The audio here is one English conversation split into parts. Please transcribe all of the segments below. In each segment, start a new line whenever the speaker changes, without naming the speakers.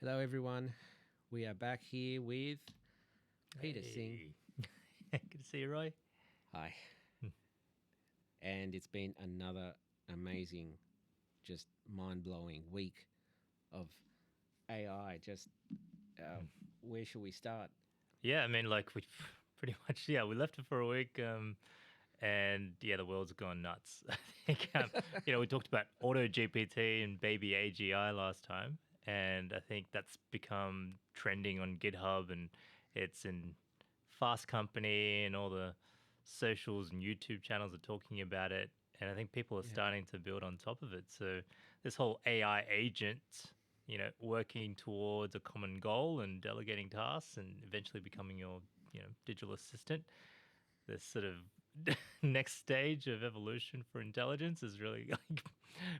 Hello, everyone. We are back here with Peter Singh.
Good to see you, Roy.
Hi. And it's been another amazing, just mind-blowing week of AI. Just where should we start?
Yeah, I mean, like we pretty much, we left it for a week, and the world's gone nuts. I think, we talked about Auto GPT and baby AGI last time, and I think that's become trending on GitHub, and it's in Fast Company, and all the socials and YouTube channels are talking about it, and I think people are starting to build on top of it. So this whole AI agent, working towards a common goal and delegating tasks and eventually becoming your, digital assistant. This sort of next stage of evolution for intelligence is really like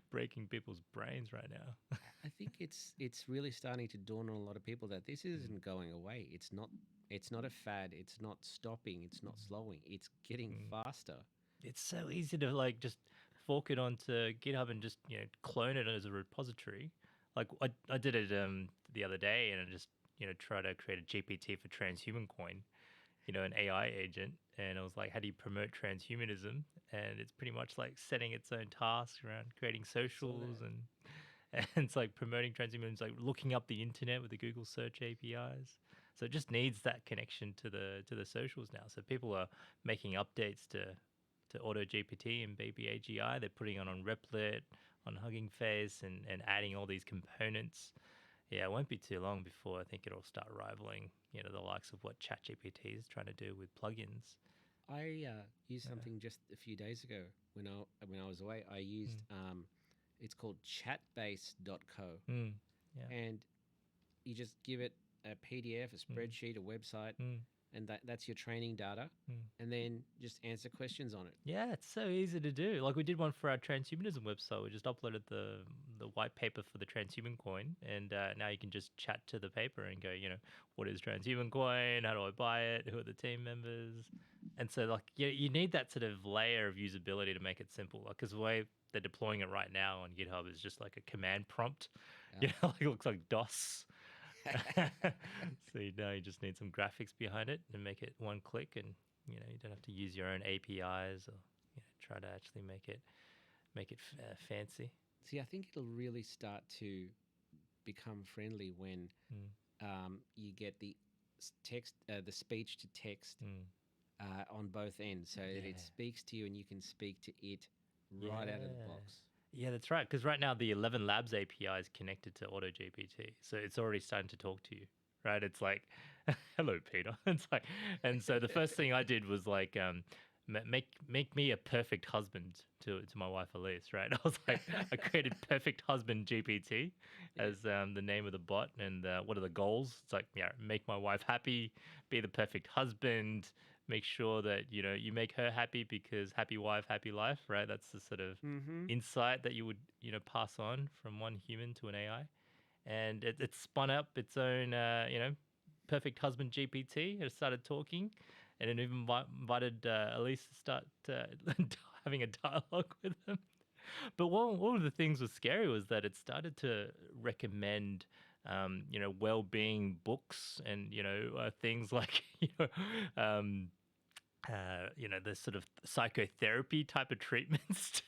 breaking people's brains right now.
I think it's really starting to dawn on a lot of people that this isn't going away. It's not a fad. It's not stopping. It's not slowing. It's getting faster.
It's so easy to like just fork it onto GitHub and just clone it as a repository. Like I did it the other day, and I just try to create a GPT for transhuman coin, an AI agent, and I was like, how do you promote transhumanism? And it's pretty much like setting its own tasks around creating socials and it's like promoting transhumanism, like looking up the internet with the Google search APIs. So it just needs that connection to the socials now. So people are making updates to Auto GPT and Baby AGI. They're putting it on Replit, on Hugging Face, and adding all these components. Yeah, it won't be too long before I think it'll start rivaling, the likes of what ChatGPT is trying to do with plugins.
I used something just a few days ago when I was away. I used it's called chatbase.co.
Yeah.
And you just give it a PDF, a spreadsheet, a website, and that's your training data, and then just answer questions on it.
Yeah, it's so easy to do. Like we did one for our transhumanism website. We just uploaded the white paper for the transhuman coin, and now you can just chat to the paper and go, what is transhuman coin? How do I buy it? Who are the team members? And so, like, you need that sort of layer of usability to make it simple. Like, because the way they're deploying it right now on GitHub is just like a command prompt. Like it looks like DOS. So you just need some graphics behind it and make it one click, and you don't have to use your own APIs or try to actually make it fancy.
See, I think it'll really start to become friendly when you get the the speech to text on both ends, so that it speaks to you and you can speak to it right out of the box.
Yeah, that's right. Because right now the 11 Labs API is connected to AutoGPT, so it's already starting to talk to you. Right? It's like, "Hello, Peter." It's like, and so the first thing I did was like, make me a perfect husband to my wife Elise. Right? I was like, I created Perfect Husband GPT as the name of the bot, and what are the goals? It's like, make my wife happy, be the perfect husband, make sure that you make her happy, because happy wife, happy life. Right? That's the sort of insight that you would pass on from one human to an AI. And it spun up its own, perfect husband GPT. It started talking, and it even invited Elise to start having a dialogue with them. But one of the things was scary was that it started to recommend, well-being books and things like the sort of psychotherapy type of treatments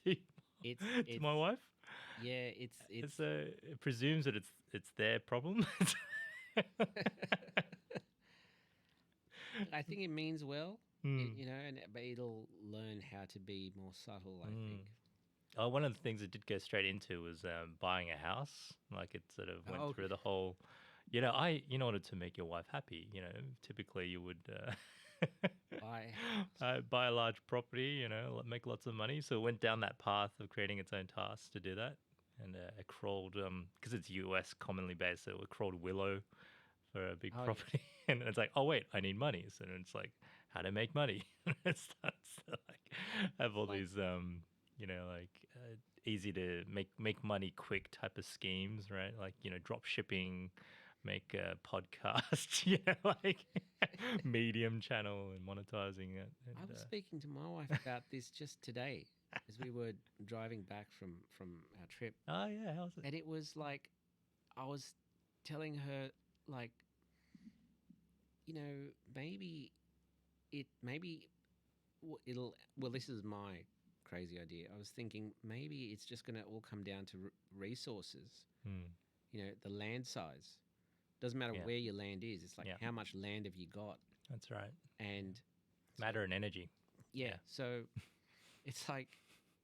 to to my wife.
Yeah, it's
So it presumes that it's their problem.
I think it means well, but it'll learn how to be more subtle, I think.
Oh, one of the things it did go straight into was buying a house. Like it sort of went through the whole, in order to make your wife happy, typically you would buy a large property, make lots of money. So it went down that path of creating its own tasks to do that. And it crawled, because it's US commonly based, so it crawled Willow for a big property. Yeah. And it's like, oh, wait, I need money. So it's like, how to make money. It starts to like have all these, easy to make money quick type of schemes, right? Like, drop shipping, make a podcast, like Medium channel and monetizing it. And,
I was speaking to my wife about this just today as we were driving back from our trip.
Oh, yeah. How's it?
And it was like I was telling her, like, maybe it'll. Well, this is my crazy idea. I was thinking maybe it's just going to all come down to resources.
Mm.
The land size. Doesn't matter
Yeah.
where your land is. It's like
Yeah.
how much land have you got?
That's right.
And
Matter and energy.
yeah, so it's like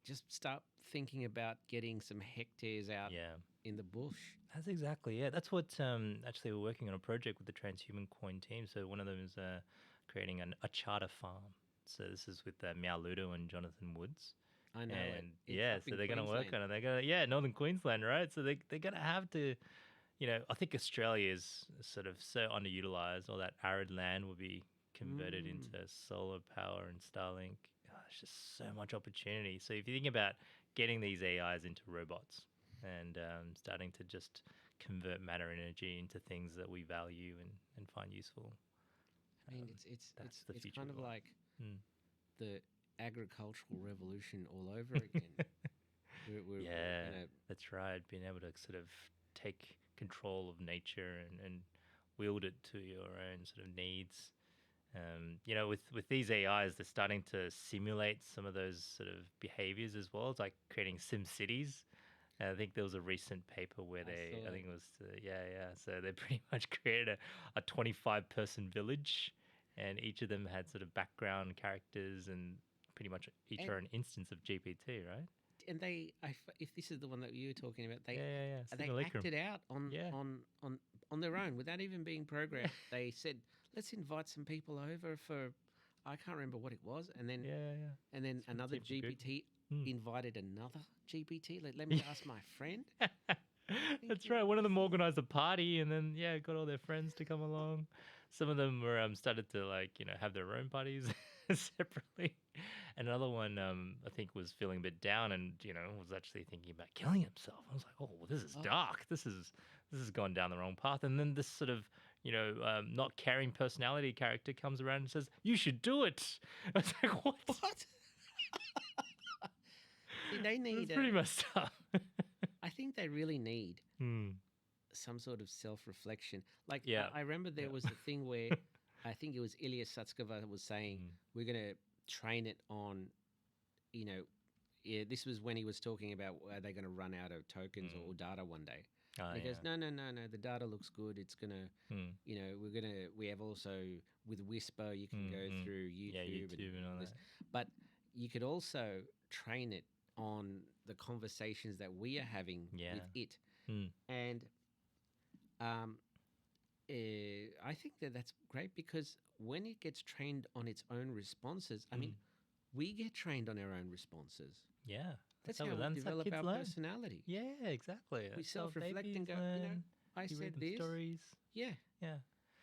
just start thinking about getting some hectares out
Yeah.
in the bush.
That's exactly it. That's what actually we're working on a project with the Transhuman Coin team. So one of them is creating a charter farm. So this is with Meow Ludo and Jonathan Woods.
I know it.
And
It's
yeah,
up
so
in
they're going to work
Queensland.
on it. They're going to, Northern Queensland, right? So they're going to have to, I think Australia is sort of so underutilized. All that arid land will be converted
Mm.
into solar power and Starlink. Oh, there's just so much opportunity. So if you think about getting these AIs into robots and starting to just convert matter and energy into things that we value and find useful,
I mean,
that's the
it's
future
kind of
we want.
like
Mm.
the agricultural revolution all over again. We're
Yeah, that's right. Being able to sort of take control of nature and wield it to your own sort of needs. With these AIs, they're starting to simulate some of those sort of behaviors as well. It's like creating sim cities. And I think there was a recent paper where
I
I
saw.
think it was, yeah. So they pretty much created a 25-person village, and each of them had sort of background characters and pretty much each
And
are an instance of GPT, right?
if this is the one that you were talking about,
Yeah.
they
Simulacrum.
acted out
Yeah.
on their own without even being
Yeah.
programmed. They said, "Let's invite some people over for." I can't remember what it was, and then
Yeah. It's from
another
Team for Good.
GPT
Mm.
invited another GPT. Let me ask my friend.
That's
Thinking,
right. One of them organized a party, and then got all their friends to come along. Some of them were started to have their own parties separately. And another one I think was feeling a bit down, and was actually thinking about killing himself. I was like, oh, well, this is
Oh,
dark. This has gone down the wrong path. And then this sort of not caring personality character comes around and says, "You should do it." I was like, what?
what? See, they
It's
need.
pretty messed up.
I think they really need
Hmm.
some sort of self-reflection. Like
Yeah.
I remember there
Yeah.
was a thing where I think it was Ilya Sutskever was saying
Mm.
we're going to train it on, yeah, this was when he was talking about are they going to run out of tokens or data one day.
Oh,
And he
yeah.
goes, no, the data looks good. It's going to,
Mm.
we have also with Whisper, you can go through
Yeah,
YouTube,
YouTube and all
this,
that.
but you could also train it on the conversations that we are having
Yeah.
with it.
Mm.
And I think that's great because when it gets trained on its own responses, I mean, we get trained on our own responses.
Yeah.
That's
how
how
we
we
learn. That's how
develop
kids
our
learn.
personality.
Yeah, exactly.
We
That's how
self-reflect
babies
and go,
learn.
I
You
said
read them
this.
stories.
Yeah.
Yeah.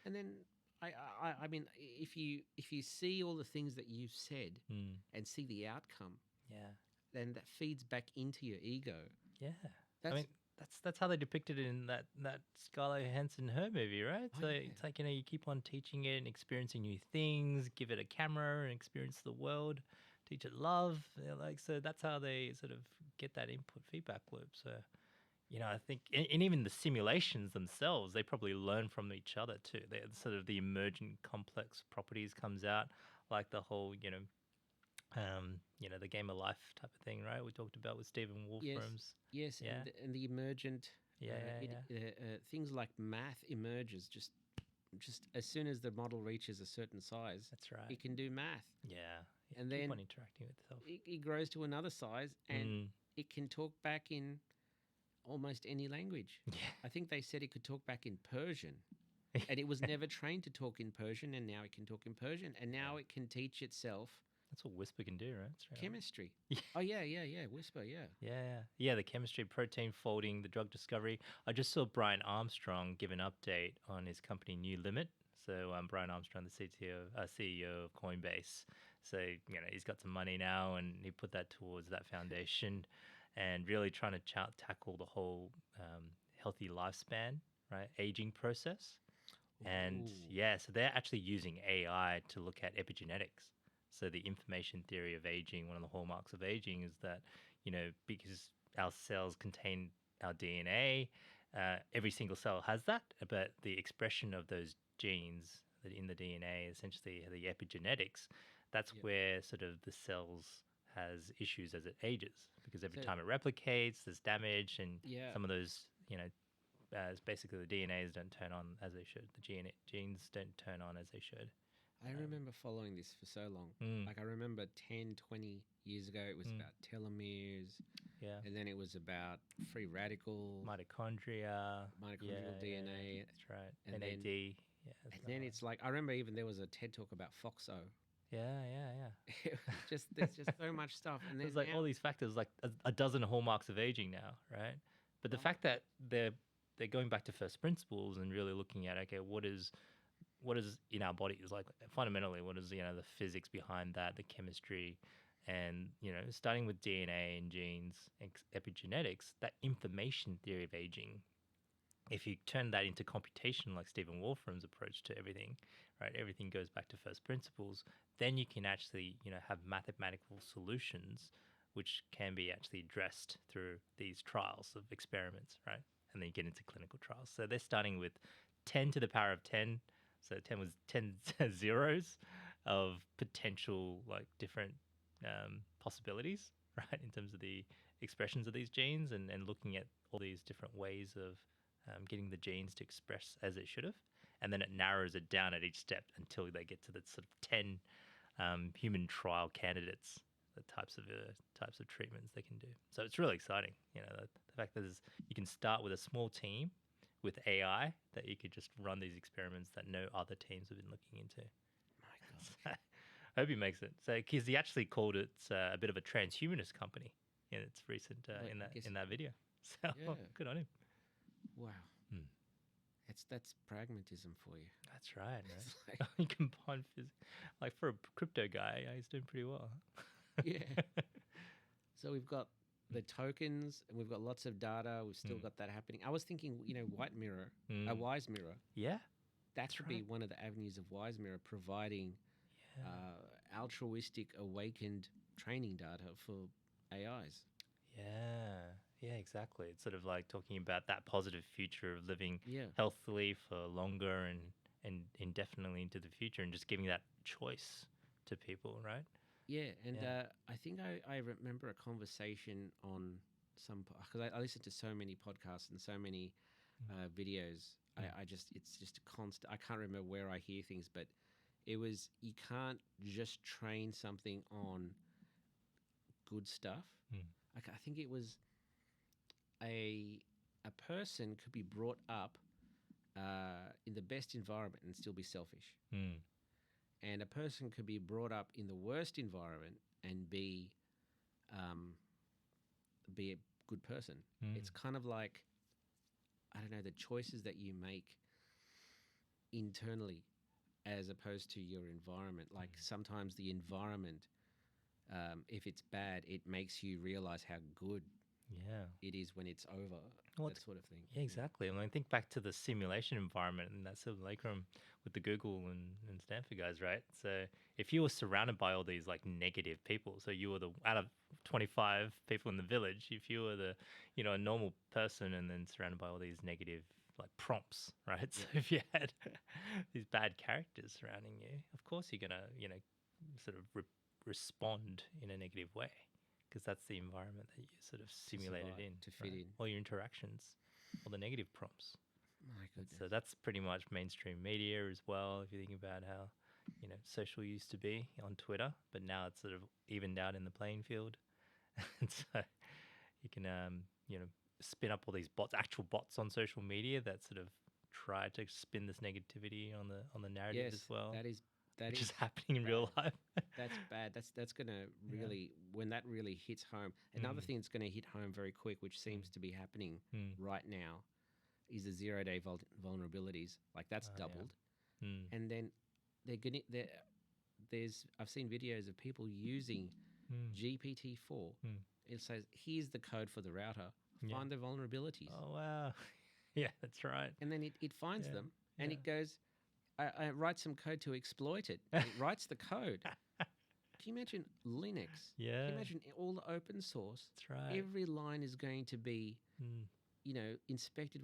And then I mean, if you see all the things that you've said
Mm.
and see the outcome,
Yeah.
then that feeds back into your ego.
Yeah.
That's
I mean, that's how they depicted it in that Scarlett Johansson her movie, right?
Oh,
So
yeah.
it's like you keep on teaching it and experiencing new things, give it a camera and experience the world, teach it love. So that's how they sort of get that input feedback loop. So I think, and even the simulations themselves, they probably learn from each other too. They sort of the emergent complex properties comes out, like the whole the game of life type of thing, right? We talked about with Stephen Wolfram's.
yes,
Yeah.
and the emergent
Yeah.
things like math emerges just as soon as the model reaches a certain size.
That's right.
It can do math.
Yeah.
And
keep
then
on interacting with itself.
it grows to another size and it can talk back in almost any language.
Yeah.
I think they said it could talk back in Persian. And it was never trained to talk in Persian, and now it can talk in Persian, and now it can teach itself
That's what Whisper can do, right? Straight up.
chemistry.
Yeah.
Oh yeah, Whisper, yeah.
Yeah, the chemistry, protein folding, the drug discovery. I just saw Brian Armstrong give an update on his company New Limit. So Brian Armstrong, the CEO of Coinbase. So he's got some money now, and he put that towards that foundation, and really trying to tackle the whole healthy lifespan, right, aging process. And
Ooh.
so they're actually using AI to look at epigenetics. So the information theory of aging, one of the hallmarks of aging is that, because our cells contain our DNA, every single cell has that, but the expression of those genes that in the DNA, essentially the epigenetics, that's
Yep.
where sort of the cells has issues as it ages, because every
So
time it replicates, there's damage, and
yeah,
some of those, it's basically the DNAs don't turn on as they should. The genes don't turn on as they should.
I remember following this for so long.
Mm,
Like I remember 10, 20 years ago, it was
mm,
about telomeres,
yeah.
and then it was about free radical,
Mitochondria.
mitochondrial
Yeah,
DNA,
that's right.
and then
NAD. Yeah, that's
and
another
then
one.
it's like I remember even there was a TED talk about FOXO.
Yeah.
It was just there's just so much stuff, and
There's
then
like all
now,
these factors, like a dozen hallmarks of aging now, right? But the
right?
fact that they're going back to first principles and really looking at, okay, what is in our bodies, like fundamentally, what is the physics behind that, the chemistry, and starting with DNA and genes, epigenetics, that information theory of aging. If you turn that into computation, like Stephen Wolfram's approach to everything, right? Everything goes back to first principles. Then you can actually, have mathematical solutions, which can be actually addressed through these trials of experiments, right? And then you get into clinical trials. So they're starting with 10 to the power of 10. So 10 was 10 zeros of potential, like different possibilities, right? In terms of the expressions of these genes, and looking at all these different ways of getting the genes to express as it should have, and then it narrows it down at each step until they get to the sort of 10 human trial candidates, the types of treatments they can do. So it's really exciting, the fact that you can start with a small team with AI that you could just run these experiments that no other teams have been looking into.
My God.
So, I hope he makes it. So, because he actually called it a bit of a transhumanist company in its recent
Well,
in
I guess
that video. So
yeah.
good on him.
Wow.
Hmm.
That's pragmatism for you.
That's right,
It's
right?
like
You combine like for a crypto guy, he's doing pretty well.
yeah. So we've got the tokens, and we've got lots of data. We've still
Mm.
got that happening. I was thinking, White Mirror, a
Mm.
Wise Mirror.
Yeah,
That
that's
could
right.
be one of the avenues of Wise Mirror, providing
Yeah,
altruistic, awakened training data for AIs.
yeah, exactly. It's sort of like talking about that positive future of living
Yeah,
healthily for longer and indefinitely into the future, and just giving that choice to people, right?
yeah. And
Yeah.
I think I remember a conversation on some, because I listen to so many podcasts and so many videos.
Mm.
I just, it's just a constant. I can't remember where I hear things, but it was, you can't just train something on good stuff.
Mm.
I think it was a person could be brought up in the best environment and still be selfish,
Mm.
and a person could be brought up in the worst environment and um, be a good person.
Mm.
It's kind of like, I don't know, the choices that you make internally as opposed to your environment. Like sometimes the environment, if it's bad, it makes you realize how good
Yeah.
it is when it's over.
Well,
That sort of thing.
yeah, exactly. I mean, think back to the simulation environment in that simulacrum with the Google and Stanford guys, right? So if you were surrounded by all these like negative people, so you were out of 25 people in the village, if you were a normal person and then surrounded by all these negative like prompts, right? So
Yeah.
if you had these bad characters surrounding you, of course you're gonna, sort of respond in a negative way, because that's the environment that you sort of
To
simulated
survive,
in,
to fit
right?
in.
All your interactions, all the negative prompts.
My
And
goodness.
so that's pretty much mainstream media as well. If you think about how, social used to be on Twitter, but now it's sort of evened out in the playing field. And so you can, spin up all these bots, actual bots on social media that sort of try to spin this negativity on the narrative as
Yes,
well,
that
which
is
is happening in real
bad.
life.
That's bad. That's gonna
Yeah.
really, when that really hits home. Another
Mm,
thing that's gonna hit home very quick, which
mm,
seems to be happening
mm.
right now, is the 0 day vulnerabilities. Like that's
Oh,
doubled,
yeah. Mm,
and then there's I've seen videos of people using
mm,
GPT-4.
mm.
It says, here's the code for the router.
Yeah.
Find the vulnerabilities,
Oh, wow. Yeah, that's right.
and then it finds
Yeah.
them, and
Yeah.
it goes, I write some code to exploit it. And it writes the code. Can you imagine Linux?
Yeah,
Can you imagine all the open source?
that's right.
Every line is going to be,
Mm.
inspected with